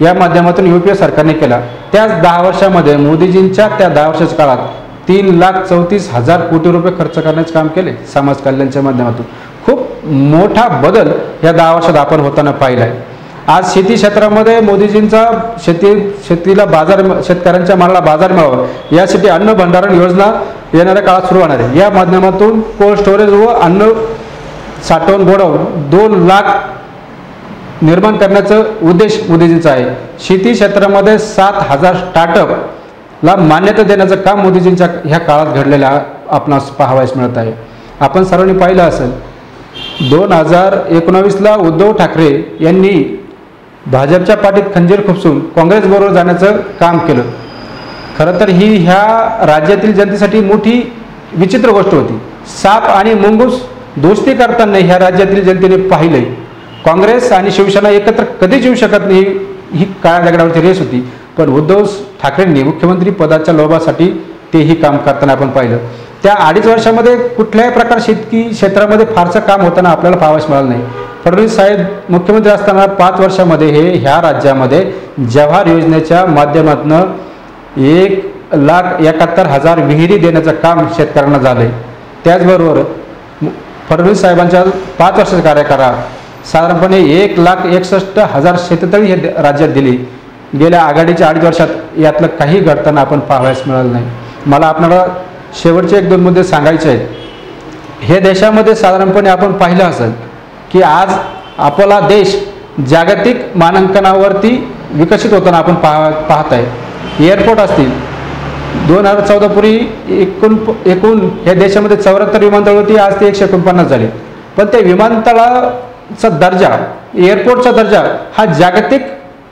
या माध्यमातून UPA सरकारने केला. त्याच 10 वर्षामध्ये मोदीजींच्या त्या 10 वर्षाच्या काळात 3,34,000 कोटी रुपये खर्च करण्याचे काम केले समाज कल्याणच्या माध्यमातून. खूप मोठा बदल या 10 वर्षात आपण होताना पाहिला आहे. आज शेती क्षेत्रामध्ये मोदीजींचा शेतीला शेतकऱ्यांच्या मालाला बाजार मिळावा यासाठी अन्न भंडारण योजना येणाऱ्या काळात सुरू होणार आहे. या माध्यमातून कोल्ड स्टोरेज व अन्न साठवण गोडाऊन 2 लाख निर्माण करण्याचा उद्देश मोदीजींचा आहे. शेती क्षेत्रामध्ये 7,000 स्टार्टअपला मान्यता देण्याचं काम मोदीजींच्या ह्या काळात घडलेलं आपणास पाहावयास मिळत आहे. आपण सर्वांनी पाहिलं असेल 2019ला उद्धव ठाकरे यांनी भाजपच्या पाठीत खंजीर खुपसून काँग्रेसबरोबर जाण्याचं काम केलं. खरं तर ही ह्या राज्यातील जनतेसाठी मोठी विचित्र गोष्ट होती. साप आणि मुंगूस दोस्ती करताना ह्या राज्यातील जनतेने पाहिलंय. काँग्रेस आणि शिवसेना एकत्र कधीच येऊ शकत नाही, ही काळ्या दगडावरची रेस होती. पण उद्धव ठाकरेंनी मुख्यमंत्री पदाच्या लोभासाठी तेही काम करताना आपण पाहिलं. त्या 2.5 वर्षामध्ये कुठल्याही प्रकार शेतकी क्षेत्रामध्ये फारसं काम होताना आपल्याला पाहावयास मिळालं नाही. फडणवीस साहेब मुख्यमंत्री असताना 5 वर्षामध्ये ह्या राज्यामध्ये जवाहर योजनेच्या माध्यमातून 1,71,000 विहिरी देण्याचं काम शेतकऱ्यांना झालंय. त्याचबरोबर फडणवीस साहेबांच्या 5 वर्षाच्या कार्यकाळात साधारणपणे 1,61,000 शेततळी हे राज्यात दिली. गेल्या आघाडीच्या 2.5 वर्षात यातलं काही घडताना आपण पाहावयास मिळालं नाही. मला आपल्याला शेवटचे 1-2 मुद्दे सांगायचे आहेत. हे देशामध्ये साधारणपणे आपण पाहिलं असेल की आज आपला देश जागतिक मानांकनावरती विकसित होताना आपण पाहत आहे. एअरपोर्ट असतील, 2014 पूर्वी एकूण या देशामध्ये 74 विमानतळ होती, आज ते 149 झाले. पण त्या विमानतळाचा दर्जा, एअरपोर्टचा दर्जा हा जागतिक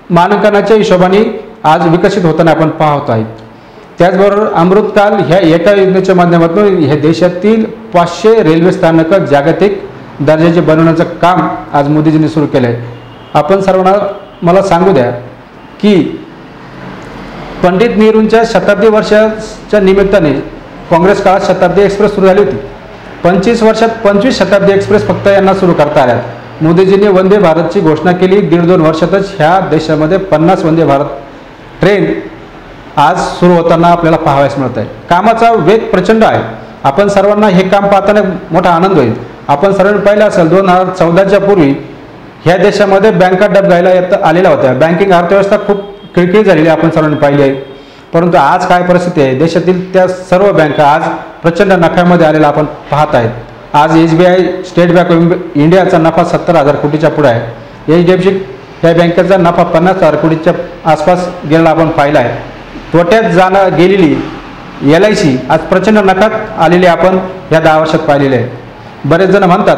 मानांकनाच्या हिशोबाने आज विकसित होताना आपण पाहत आहे. त्याचबरोबर अमृतकाल ह्या एका योजनेच्या माध्यमातून ह्या देशातील 500 रेल्वे स्थानकं जागतिक दर्जाचे बनवण्याचं काम आज मोदीजींनी सुरू केलं आहे. आपण सर्वांना मला सांगू द्या की पंडित नेहरूंच्या शताब्दी वर्षाच्या निमित्ताने काँग्रेस काळात शताब्दी एक्सप्रेस सुरू झाली होती. 25 वर्षात 25 शताब्दी एक्सप्रेस फक्त यांना सुरू करता आल्या. मोदीजींनी वंदे भारतची घोषणा केली. 1.5-2 वर्षातच ह्या देशामध्ये 50 वंदे भारत ट्रेन आज सुरू होताना आपल्याला पाहावयास मिळत आहे. कामाचा वेग प्रचंड आहे. आपण सर्वांना हे काम पाहताना मोठा आनंद होईल. आपण सर्वांनी पाहिलं असेल 2014च्या पूर्वी ह्या देशामध्ये बँका डबघाईला आलेल्या होत्या. बँकिंग अर्थव्यवस्था खूप खिळखिळी झालेली आपण सर्वांनी पाहिली आहे. परंतु आज काय परिस्थिती आहे, देशातील त्या सर्व बँका आज प्रचंड नफ्यामध्ये आलेला आपण पाहत आहेत. आज SBI स्टेट बँक ऑफ इंडियाचा नफा 70,000 कोटीच्या पुढे आहे. HDFC या बँकेचा नफा 50,000 कोटीच्या आसपास गेलेला आपण पाहिला आहे. तोट्यात गेलेली LIC आज प्रचंड नफ्यात आलेली आपण या 10 वर्षात पाहिलेले आहे. बरेच जण म्हणतात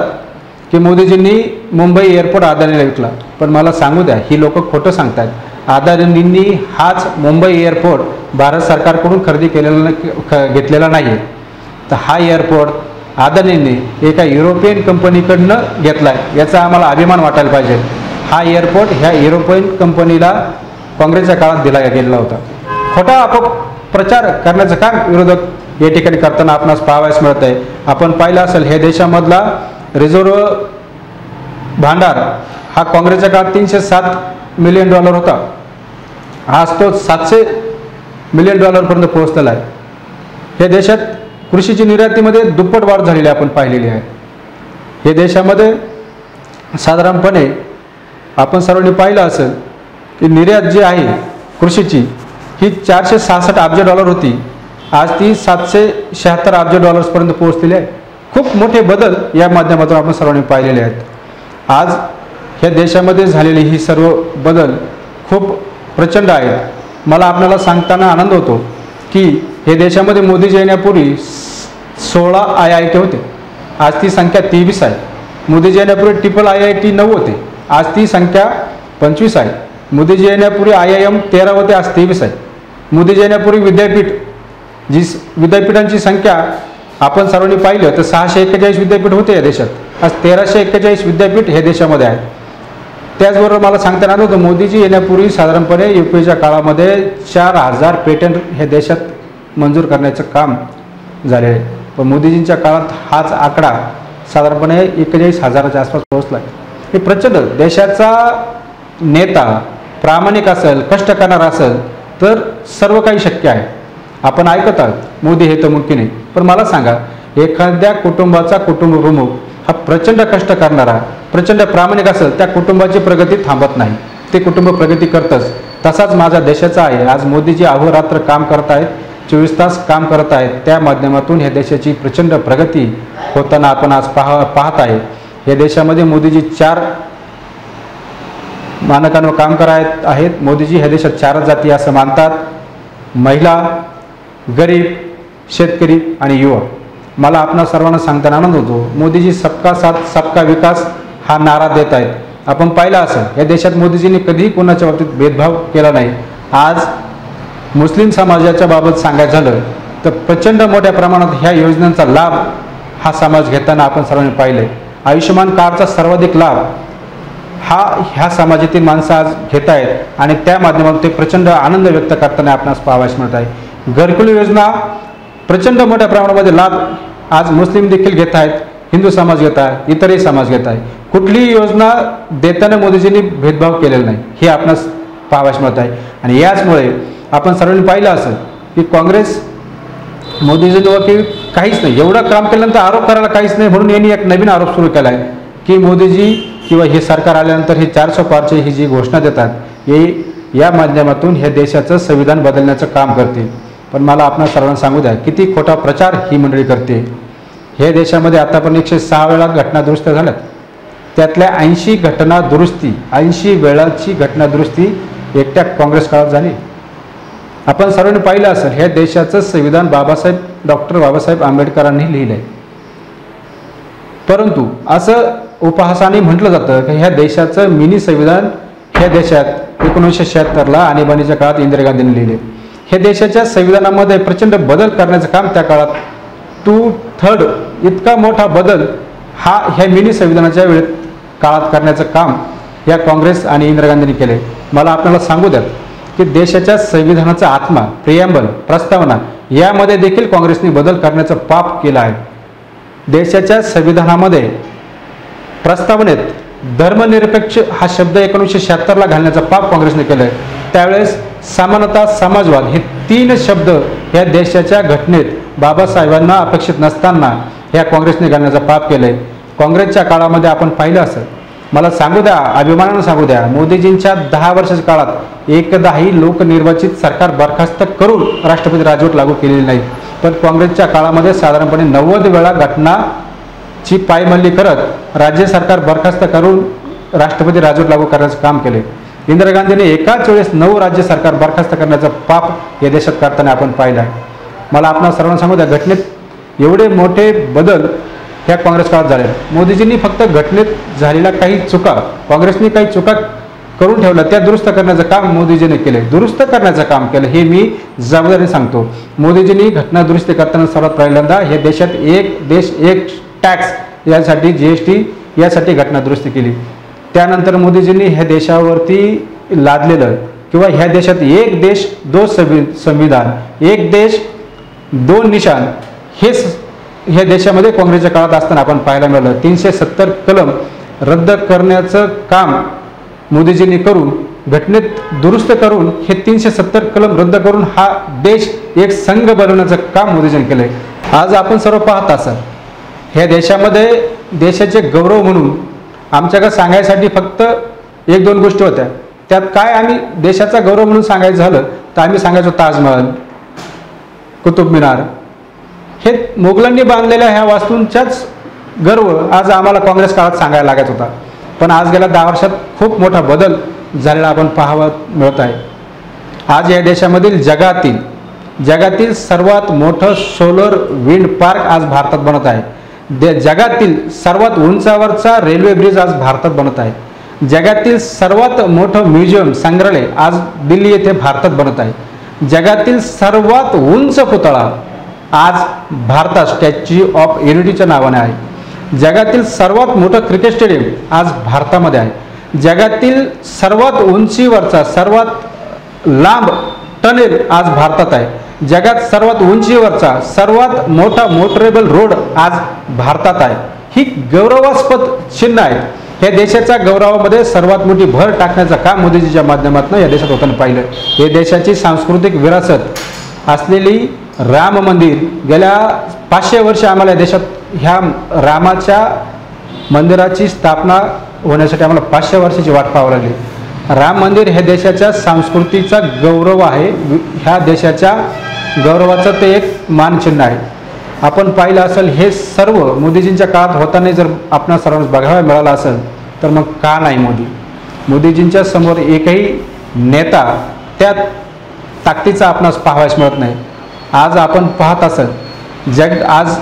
की मोदीजींनी मुंबई एअरपोर्ट अदानीला विकला. पण मला सांगू द्या, ही लोक खोटं सांगतात. अदानींनी हाच मुंबई एअरपोर्ट भारत सरकारकडून खरेदी घेतलेला नाही आहे. तर हा एअरपोर्ट अदानींनी एका युरोपियन कंपनीकडनं घेतला आहे. याचा आम्हाला अभिमान वाटायला पाहिजे. हा एअरपोर्ट ह्या युरोपियन कंपनीला काँग्रेसच्या काळात दिला गेलेला होता. खोटा अपप्रचार करण्याचं काम विरोधक या ठिकाणी करताना आपणास पाहावयास मिळत आहे. आपण पाहिलं असेल हे देशामधला रिझर्व्ह भांडार हा काँग्रेसच्या काळात $307 मिलियन होता. आज तो $700 मिलियन पर्यंत पोहोचलेला आहे. हे देशात कृषीची निर्यातीमध्ये दुप्पट वाढ झालेली आपण पाहिलेली आहे. हे देशामध्ये साधारणपणे आपण सर्वांनी पाहिलं असेल की निर्यात जी आहे कृषीची ही $466 अब्ज होती. आज ती $776 अब्ज पर्यंत पोहोचलेली आहे. खूप मोठे बदल या माध्यमातून आपण सर्वांनी पाहिलेले आहेत. आज ह्या देशामध्ये झालेले ही सर्व बदल खूप प्रचंड आहेत. मला आपल्याला सांगताना आनंद होतो की हे देशामध्ये मोदीजी येण्यापूर्वी 16 IIT होते. आज ती संख्या 23 आहे. मोदीजी येण्यापूर्वी IIT 9 होते. आज ती संख्या 25 आहे. मोदीजी येण्यापूर्वी IIM 13 होते. आज 23 आहे. मोदीजी येण्यापूर्वी विद्यापीठांची संख्या आपण सर्वांनी पाहिलं तर 641 विद्यापीठ होते या देशात. आज 1341 विद्यापीठ हे देशामध्ये आहेत. त्याचबरोबर मला सांगता येणार होतं मोदीजी येण्यापूर्वी साधारणपणे UPAच्या काळामध्ये 4000 पेटंट हे देशात मंजूर करण्याचं काम झाले आहे. पण मोदीजींच्या काळात हाच आकडा साधारणपणे 41,000च्या आसपास पोहोचला आहे. हे प्रचंड देशाचा नेता प्रामाणिक असेल, कष्ट करणारा असेल तर सर्व काही शक्य आहे. आपण ऐकत आहात मोदी हे तर मुमकिन आहे. पण मला सांगा, एखाद्या कुटुंबाचा कुटुंब प्रमुख हा प्रचंड कष्ट करणारा, प्रचंड प्रामाणिक असेल, त्या कुटुंबाची प्रगती थांबत नाही, ते कुटुंब प्रगती करतंच. तसाच माझा देशाचा आहे. आज मोदीजी अहोरात्र काम करत आहेत, 24 तास काम करत आहेत. त्या माध्यमातून ह्या देशाची प्रचंड प्रगती होताना आपण आज पाहत आहे. या देशामध्ये मोदीजी 4 मानकांवर काम करत आहेत. मोदीजी ह्या देशात 4 जाती असं मानतात: महिला, गरीब, शेतकरी आणि युवा. मला आपणा सर्वांना सांगताना आनंद होतो, मोदीजी सबका साथ सबका विकास हा नारा देत आहेत. आपण पाहिलं असेल या देशात मोदीजींनी कधीही कोणाच्या बाबतीत भेदभाव केला नाही. आज मुस्लिम समाजाच्या बाबत सांगायचं झालं तर प्रचंड मोठ्या प्रमाणात ह्या योजनांचा लाभ हा समाज घेताना आपण सर्वांनी पाहिले. आयुष्यमान कार्डचा सर्वाधिक लाभ ह्या समाजातील माणसं आज घेत आहेत आणि त्या माध्यमातून ते प्रचंड आनंद व्यक्त करताना आपणास पाहावयास मिळत आहे. घरकुल योजना प्रचंड मोठ्या प्रमाणामध्ये लाभ आज मुस्लिम देखील घेत आहेत, हिंदू समाज घेत आहे, इतरही समाज घेत आहे. कुठलीही योजना देताना मोदीजींनी भेदभाव केलेला नाही हे आपणास पाहावयास मिळत आहे. आणि याचमुळे आपण सर्वांनी पाहिलं असेल की काँग्रेस मोदीजींवर काहीच नाही, एवढं काम केल्यानंतर आरोप करायला काहीच नाही, म्हणून यांनी एक नवीन आरोप सुरू केला आहे की मोदीजी किंवा हे सरकार आल्यानंतर हे 400 पारची ही जी घोषणा देतात हे या माध्यमातून हे देशाचं संविधान बदलण्याचं काम करते. पण मला आपणा सर्वांना सांगू द्या, किती खोटा प्रचार ही मंडळी करते. हे देशामध्ये आतापर्यंत 106 वेळा घटना दुरुस्त्या झाल्यात. त्यातल्या 80 घटना दुरुस्ती, 80 वेळाची घटना दुरुस्ती एकट्या काँग्रेस काळात झाली. आपण सर्वांनी पाहिलं असेल हे देशाचं संविधान डॉक्टर बाबासाहेब आंबेडकरांनी लिहिलं आहे. परंतु असं उपहासाने म्हटलं जातं की ह्या देशाचं मिनी संविधान ह्या देशात 1976ला आणीबाणीच्या काळात इंदिरा गांधींनी लिहिले. हे देशाच्या संविधानामध्ये प्रचंड बदल करण्याचं काम त्या काळात 2/3 इतका मोठा बदल ह्या मिनी संविधानाच्या वेळेत काळात करण्याचं काम या काँग्रेस आणि इंदिरा गांधींनी केले. मला आपल्याला सांगू द्यात की देशाच्या संविधानाचा आत्मा, प्रिॲम्बल, प्रस्तावना यामध्ये देखील काँग्रेसने बदल करण्याचं पाप केलं आहे. देशाच्या संविधानामध्ये प्रस्तावनेत धर्मनिरपेक्ष हा शब्द 1976ला घालण्याचं पाप काँग्रेसने केलं आहे. त्यावेळेस समानता, समाजवाद हे 3 शब्द या देशाच्या घटनेत बाबासाहेबांना अपेक्षित नसताना ह्या काँग्रेसने घालण्याचं पाप केलं आहे. काँग्रेसच्या काळामध्ये आपण पाहिलं असेल, मला सांगू द्या, अभिमानानं सांगू द्या, मोदीजींच्या 10 वर्षाच्या काळात एकदाही लोकनिर्वाचित सरकार बरखास्त करून राष्ट्रपती राजवट लागू केलेली नाही. पण काँग्रेसच्या काळामध्ये साधारणपणे 90 वेळा घटनाची पायमल्ली करत राज्य सरकार बरखास्त करून राष्ट्रपती राजवट लागू करण्याचं काम केले. इंदिरा गांधीने एकाच वेळेस 9 राज्य सरकार बरखास्त करण्याचं पाप या देशात करताना आपण पाहिलं आहे. मला आपणा सर्वांना सांगू द्या, घटनेत एवढे मोठे बदल ह्या काँग्रेस काळात झाले. मोदीजींनी फक्त घटनेत झालेल्या काही चुका, काँग्रेसने काही चुका करून ठेवल्या त्या दुरुस्त करण्याचं काम मोदीजींनी केले, दुरुस्त करण्याचं काम केलं हे मी जबाबदारीने सांगतो. मोदीजींनी घटना दुरुस्ती करताना सर्वात पहिल्यांदा हे देशात एक देश एक टॅक्स यासाठी GST यासाठी घटना दुरुस्ती केली. त्यानंतर मोदीजींनी ह्या देशावरती लादलेलं किंवा ह्या देशात एक देश 2 संविधान, एक देश 2 निशाण हे ह्या देशामध्ये काँग्रेसच्या काळात असताना आपण पाहायला मिळालं. 370 कलम रद्द करण्याचं काम मोदीजींनी करून घटनेत दुरुस्त करून हे 370 कलम रद्द करून हा देश एक संघ बनवण्याचं काम मोदीजींनी केलंय. आज आपण सर्व पाहत असाल ह्या देशामध्ये देशाचे गौरव म्हणून आमच्याकडे सांगायसाठी फक्त 1-2 गोष्टी होत्या. त्यात काय आम्ही देशाचा गौरव म्हणून सांगायचं झालं तर आम्ही सांगायचो ताजमहल, कुतुब मिनार, हे मोगलांनी बांधलेल्या ह्या वास्तूंचाच गर्व आज आम्हाला काँग्रेस काळात सांगायला लागत होता. पण आज गेल्या 10 वर्षात खूप मोठा बदल झालेला आपण पाहावं मिळत आहे. आज या देशामधील जगातील सर्वात मोठं सोलर विंड पार्क आज भारतात बनत आहे. जगातील सर्वात उंचावरचा रेल्वे ब्रिज आज भारतात बनत आहे. जगातील सर्वात मोठं म्युझियम, संग्रहालय आज दिल्ली येथे भारतात बनत आहे. जगातील सर्वात उंच पुतळा आज भारतात स्टॅच्यू ऑफ युनिटीच्या नावाने आहे। जगातील सर्वात मोठं क्रिकेट स्टेडियम आज भारतामध्ये आहे। जगातील सर्वात उंचीवरचा सर्वात लांब टनेल आज भारतात आहे। जगात सर्वात उंचीवरचा सर्वात मोठा मोटरेबल रोड आज भारतात आहे। ही गौरवास्पद चिन्ह आहेत। या देशाच्या गौरवामध्ये सर्वात मोठी भर टाकण्याचं काम मोदीजीच्या माध्यमातून या देशात होताना पाहिलं। हे देशाची सांस्कृतिक विरासत असलेली राम मंदिर गेल्या 500 वर्ष आम्हाला या देशात ह्या रामाच्या मंदिराची स्थापना होण्यासाठी आम्हाला 500 वर्षाची वाट पाहावी लागली। राम मंदिर हे देशाच्या संस्कृतीचा गौरव आहे। ह्या देशाच्या गौरवाचं ते एक मानचिन्ह आहे। आपण पाहिलं असेल हे सर्व मोदीजींच्या काळात होताना जर आपणा सर्वांना बघायला मिळालं असेल तर मग का नाही मोदीजींच्या समोर एकही नेता त्या ताकदीचा आपणास पाहावयास मिळत नाही। आज आपण पाहत असेल जग आज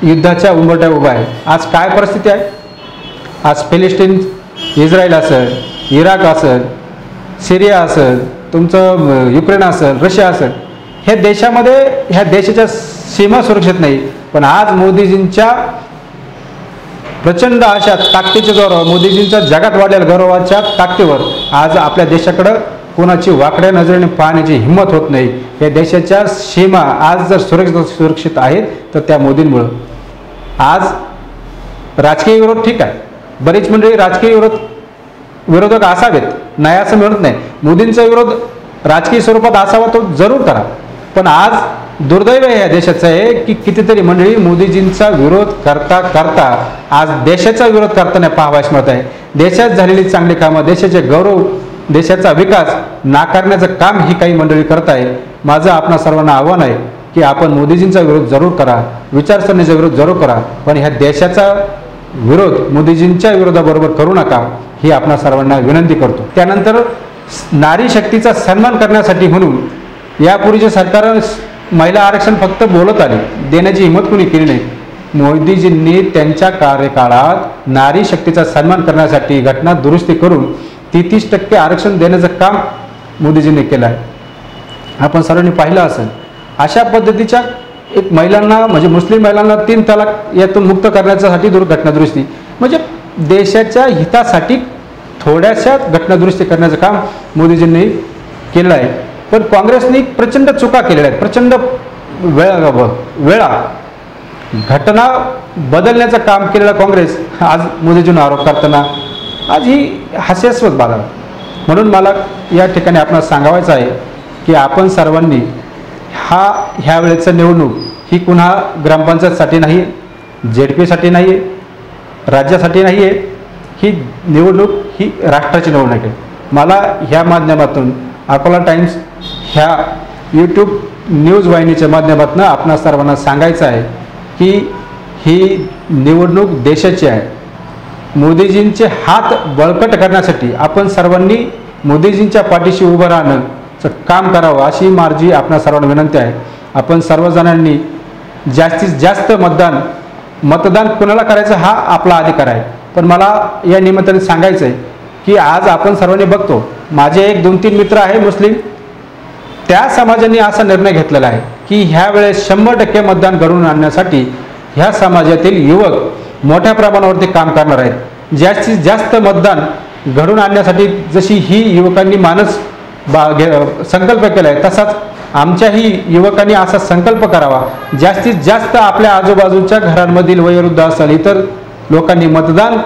युद्धाच्या उंबरठ्यावर उभा आहे। आज काय परिस्थिती आहे? आज फिलिस्तीन, इस्रायल असेल, इराक असेल, सिरिया असेल, तुमचं युक्रेन असेल, रशिया असेल, ह्या देशामध्ये ह्या देशाच्या सीमा सुरक्षित नाही। पण आज मोदीजींच्या प्रचंड अशा ताकदीच्या जोरावर, मोदीजींच्या जगात वाढलेल्या गौरवाच्या ताकदीवर आज आपल्या देशाकडं कोणाची वाकड्या नजरेने पाहण्याची हिंमत होत नाही। या देशाच्या सीमा आज जर सुरक्षित आहेत तर त्या मोदींमुळं। आज राजकीय विरोध ठीक आहे, बरीच मंडळी राजकीय विरोधक असावेत, नाही असं म्हणत नाही। मोदींचा विरोध राजकीय स्वरूपात असावा तो जरूर करा, पण आज दुर्दैव या देशाचं आहे की कितीतरी मंडळी मोदीजींचा विरोध करता करता आज देशाचा विरोध करताना पाहावयास मिळत आहे। देशात झालेली चांगली कामं, देशाचे गौरव, देशाचा विकास नाकारण्याचं काम ही काही मंडळी करत आहे। माझं आपणा सर्वांना आव्हान आहे की आपण मोदीजींचा विरोध जरूर करा, विचारसरणीचा विरोध जरूर करा, पण ह्या देशाचा विरोध मोदीजींच्या विरोधाबरोबर करू नका ही आपणा सर्वांना विनंती करतो। त्यानंतर नारी शक्तीचा सन्मान करण्यासाठी म्हणून यापूर्वीचे सरकार महिला आरक्षण फक्त बोलत आले, देण्याची हिंमत कोणी केली नाही। मोदीजींनी त्यांच्या कार्यकाळात नारी शक्तीचा सन्मान करण्यासाठी घटना दुरुस्ती करून 33% आरक्षण देण्याचं काम मोदीजींनी केलं आहे। आपण सर्वांनी पाहिलं असेल अशा पद्धतीच्या एक महिलांना म्हणजे मुस्लिम महिलांना 3 तलाक यातून मुक्त करण्यासाठी घटना दुरुस्ती, म्हणजे देशाच्या हितासाठी थोड्याशा घटना दुरुस्ती करण्याचं काम मोदीजींनी केलं आहे। पण काँग्रेसने प्रचंड चुका केलेल्या आहेत, प्रचंड वेळा घटना बदलण्याचं काम केलेलं काँग्रेस आज मोदीजींना आरोप करताना आज ही हास्यास्पद बाब आहे। म्हणून मला या ठिकाणी आपणास सांगायचं आहे की आपण सर्वांनी ह्या वेळेचं निवडणूक ही पुन्हा ग्रामपंचायतसाठी नाही, ZP साठी नाही आहे, राज्यासाठी नाही आहे, ही निवडणूक ही राष्ट्राची निवडणूक आहे। मला ह्या माध्यमातून अकोला टाइम्स ह्या YouTube न्यूज वाहिनीच्या माध्यमातून आपणा सर्वांना सांगायचं आहे की ही निवडणूक देशाची आहे। मोदीजींचे हात बळकट करण्यासाठी आपण सर्वांनी मोदीजींच्या पाठीशी उभं राहण्याचं काम करावं अशी माझी आपणा सर्वांना विनंती आहे। आपण सर्वजणांनी जास्तीत जास्त मतदान कुणाला करायचं हा आपला अधिकार आहे, पण मला या निमित्ताने सांगायचं आहे की आज आपण सर्वांनी बघतो, माझे 1-2-3 मित्र आहे मुस्लिम, त्या समाजाने असा निर्णय घेतलेला आहे की ह्या वेळेस 100% मतदान घडवून आणण्यासाठी ह्या समाजातील युवक मोठ्या प्रमाणावरती काम करणार आहेत। जास्तीत जास्त मतदान घडवून आणण्यासाठी जशी ही युवकांनी संकल्प केला आहे तसाच आमच्याही युवकांनी असा संकल्प करावा। जास्तीत जास्त आपल्या आजूबाजूच्या घरांमधील वयोवृद्ध असेल इतर लोकांनी मतदान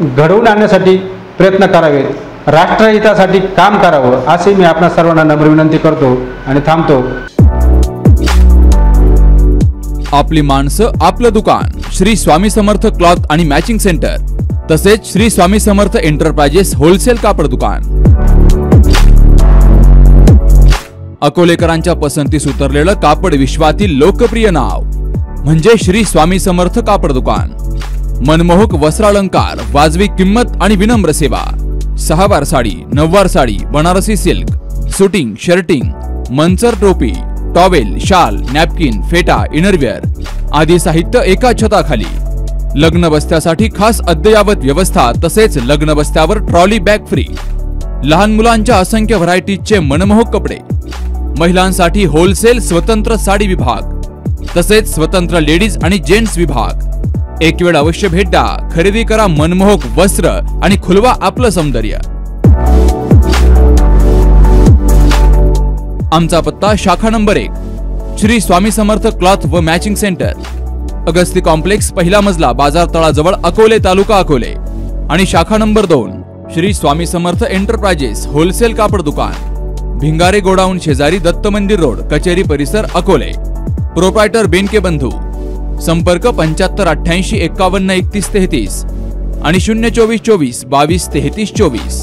घडवून आणण्यासाठी प्रयत्न करावेत, राष्ट्रहितासाठी काम करावं असे मी आपणा सर्वांना नम्र विनंती करतो आणि थांबतो। आपली माणसं आपलं दुकान श्री स्वामी समर्थ क्लॉथ आणि मॅचिंग सेंटर, तसेच श्री स्वामी समर्थ एंटरप्राइजेस होलसेल कापड दुकान। अकोलेकरांच्या पसंतीस उतरलेलं कापड विश्वातील लोकप्रिय नाव म्हणजे श्री स्वामी समर्थ कापड दुकान। मनमोहक वस्त्रालंकार, वाजवी किंमत आणि विनम्र सेवा। 6 वार साडी, 9 वार sari, Banarasi silk, suiting, shirting, Manchar टोपी, टॉवेल, शाल, नॅपकिन, फेटा, इनरवेअर आदी साहित्य एका छताखाली। लग्न बस्त्यासाठी खास अद्ययावत व्यवस्था, तसेच लग्न बस्त्यावर ट्रॉली बॅग फ्री। लहान मुलांच्या असंख्य व्हरायटीजचे मनमोहक कपडे, महिलांसाठी होलसेल स्वतंत्र साडी विभाग तसेच स्वतंत्र लेडीज आणि जेंट्स विभाग। एक वेळ अवश्य भेट द्या, खरेदी करा मनमोहक वस्त्र आणि खुलवा आपलं सौंदर्य। आमचा पत्ता शाखा नंबर 1 श्री स्वामी समर्थ क्लॉथ व मॅचिंग सेंटर, अगस्ती कॉम्प्लेक्स, पहिला मजला, बाजार तळाजवळ, अकोले, तालुका अकोले। आणि शाखा number 2 Shri Swami Samarth enterprises wholesale कापड दुकान, भिंगारे गोडाऊन शेजारी, दत्त मंदिर रोड, कचेरी परिसर, अकोले। प्रोप्रायटर बेनके बंधू। संपर्क 75 88 51 31 33 आणि 024 24 22 33 24।